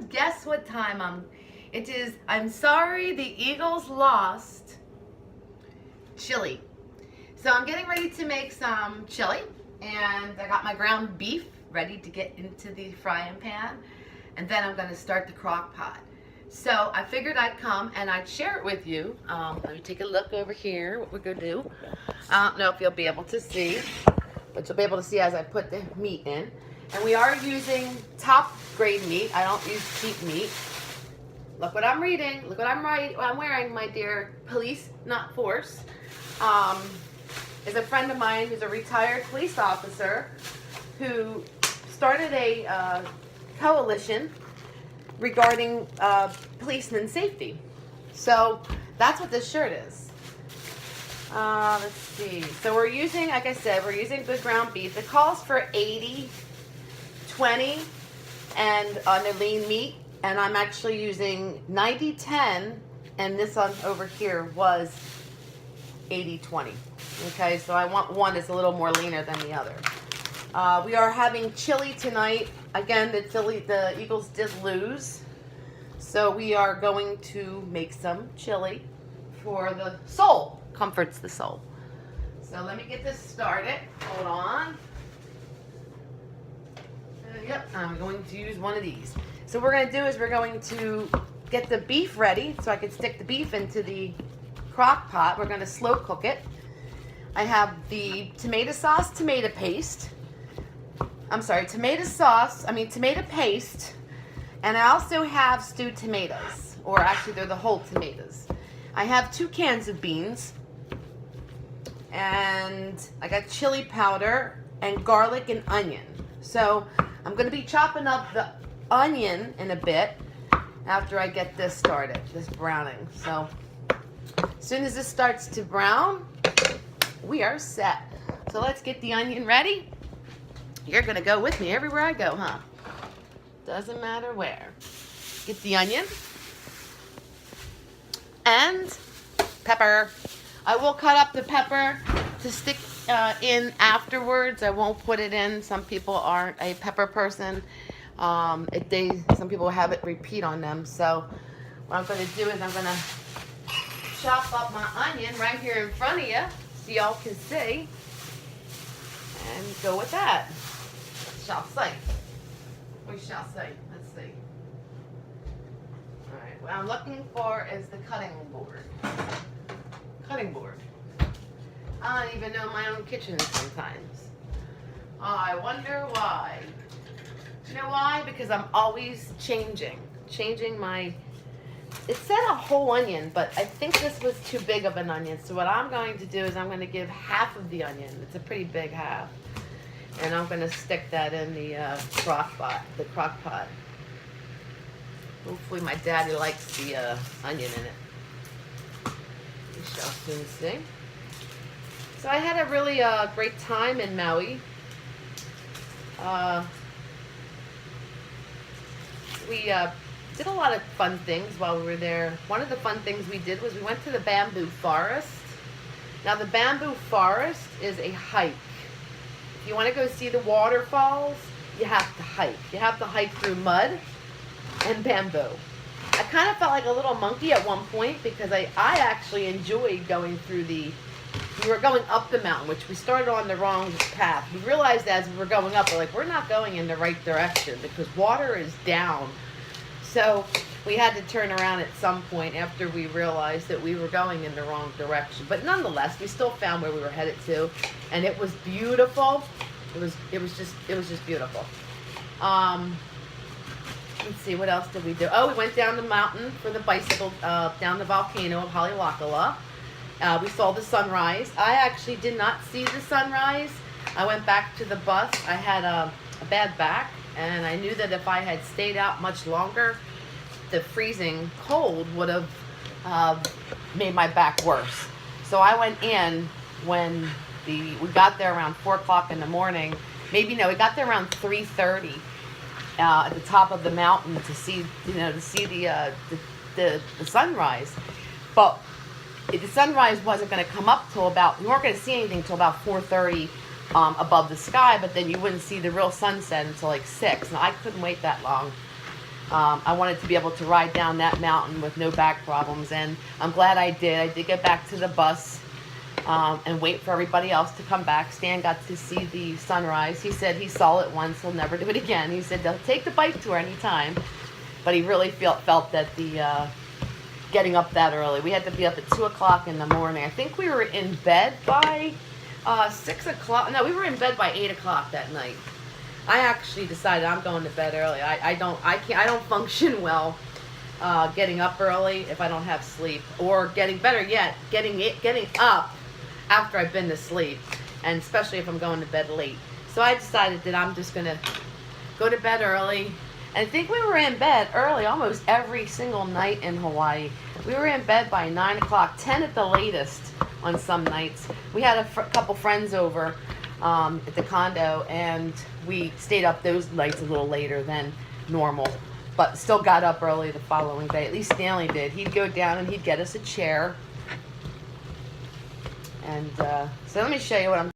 guess what time it is. I'm sorry the Eagles lost chili. So I'm getting ready to make some chili, and I got my ground beef ready to get into the frying pan, and then I'm going to start the crock pot. So I figured I'd come and I'd share it with you. Let me take a look over here, what we're going to do. I don't know if you'll be able to see, but you'll be able to see as I put the meat in. And we are using top grade meat. I don't use cheap meat. Look what I'm reading. Look what I'm wearing, my dear. Police, not force. Is a friend of mine who's a retired police officer who started a coalition regarding policeman safety. So that's what this shirt is. Let's see. So we're using, like I said, we're using good ground beef. It calls for 80-20 and on the lean meat, and I'm actually using 90-10, and this one over here was 80-20. Okay, so I want one that's a little more leaner than the other. We are having chili tonight. Again, the Eagles did lose, so we are going to make some chili for the soul. Comforts the soul. So let me get this started. Hold on. Yep, I'm going to use one of these. So what we're going to do is we're going to get the beef ready so I can stick the beef into the crock pot. We're going to slow cook it. I have the tomato sauce, tomato paste. Tomato paste. And I also have stewed tomatoes, or actually they're the whole tomatoes. I have 2 cans of beans. And I got chili powder and garlic and onion. So I'm going to be chopping up the onion in a bit after I get this started, this browning. So as soon as this starts to brown, we are set. So let's get the onion ready. You're going to go with me everywhere I go, huh? Doesn't matter where. Get the onion and pepper. I will cut up the pepper to stick in afterwards. I won't put it in. Some people aren't a pepper person. Some people have it repeat on them. So what I'm going to do is I'm going to chop up my onion right here in front of you so y'all can see. And go with that. Shall say. We shall say. Let's see. All right. What I'm looking for is the cutting board. Cutting board. I don't even know my own kitchen sometimes. Oh, I wonder why. You know why? Because I'm always changing my, it said a whole onion, but I think this was too big of an onion. So what I'm going to do is I'm going to give half of the onion. It's a pretty big half. And I'm going to stick that in the crock pot. Hopefully my daddy likes the onion in it. We shall soon see. So I had a really great time in Maui. We did a lot of fun things while we were there. One of the fun things we did was we went to the bamboo forest. Now the bamboo forest is a hike. If you want to go see the waterfalls, you have to hike. You have to hike through mud and bamboo. I kind of felt like a little monkey at one point because I actually enjoyed going through we were going up the mountain, which we started on the wrong path. We realized as we were going up, we're not going in the right direction because water is down. So we had to turn around at some point after we realized that we were going in the wrong direction. But nonetheless, we still found where we were headed to, and it was beautiful. It was just beautiful. Let's see, what else did we do? Oh, we went down the mountain for the bicycle, down the volcano of Haleakala. We saw the sunrise. I actually did not see the sunrise. I went back to the bus. I had a bad back, and I knew that if I had stayed out much longer, the freezing cold would have made my back worse. So I went in when we got there around 4 o'clock in the morning. We got there around 3:30 at the top of the mountain to see the sunrise. But the sunrise wasn't going to come up till we weren't going to see anything till about 4:30 above the sky, but then you wouldn't see the real sunset until like 6. And I couldn't wait that long. I wanted to be able to ride down that mountain with no back problems, and I'm glad I did. I did get back to the bus and wait for everybody else to come back. Stan got to see the sunrise. He said he saw it once, he'll never do it again. He said they'll take the bike tour anytime, but he really felt that the getting up that early. We had to be up at 2 o'clock in the morning. I think we were in bed by 6 o'clock. No, we were in bed by 8 o'clock that night. I actually decided I'm going to bed early. I don't function well getting up early if I don't have sleep, or better yet, getting up after I've been to sleep, and especially if I'm going to bed late. So I decided that I'm just gonna go to bed early. And I think we were in bed early almost every single night in Hawaii. We were in bed by 9 o'clock, 10 at the latest on some nights. We had a couple friends over at the condo, and we stayed up those nights a little later than normal, but still got up early the following day. At least Stanley did. He'd go down and he'd get us a chair. And so let me show you what I'm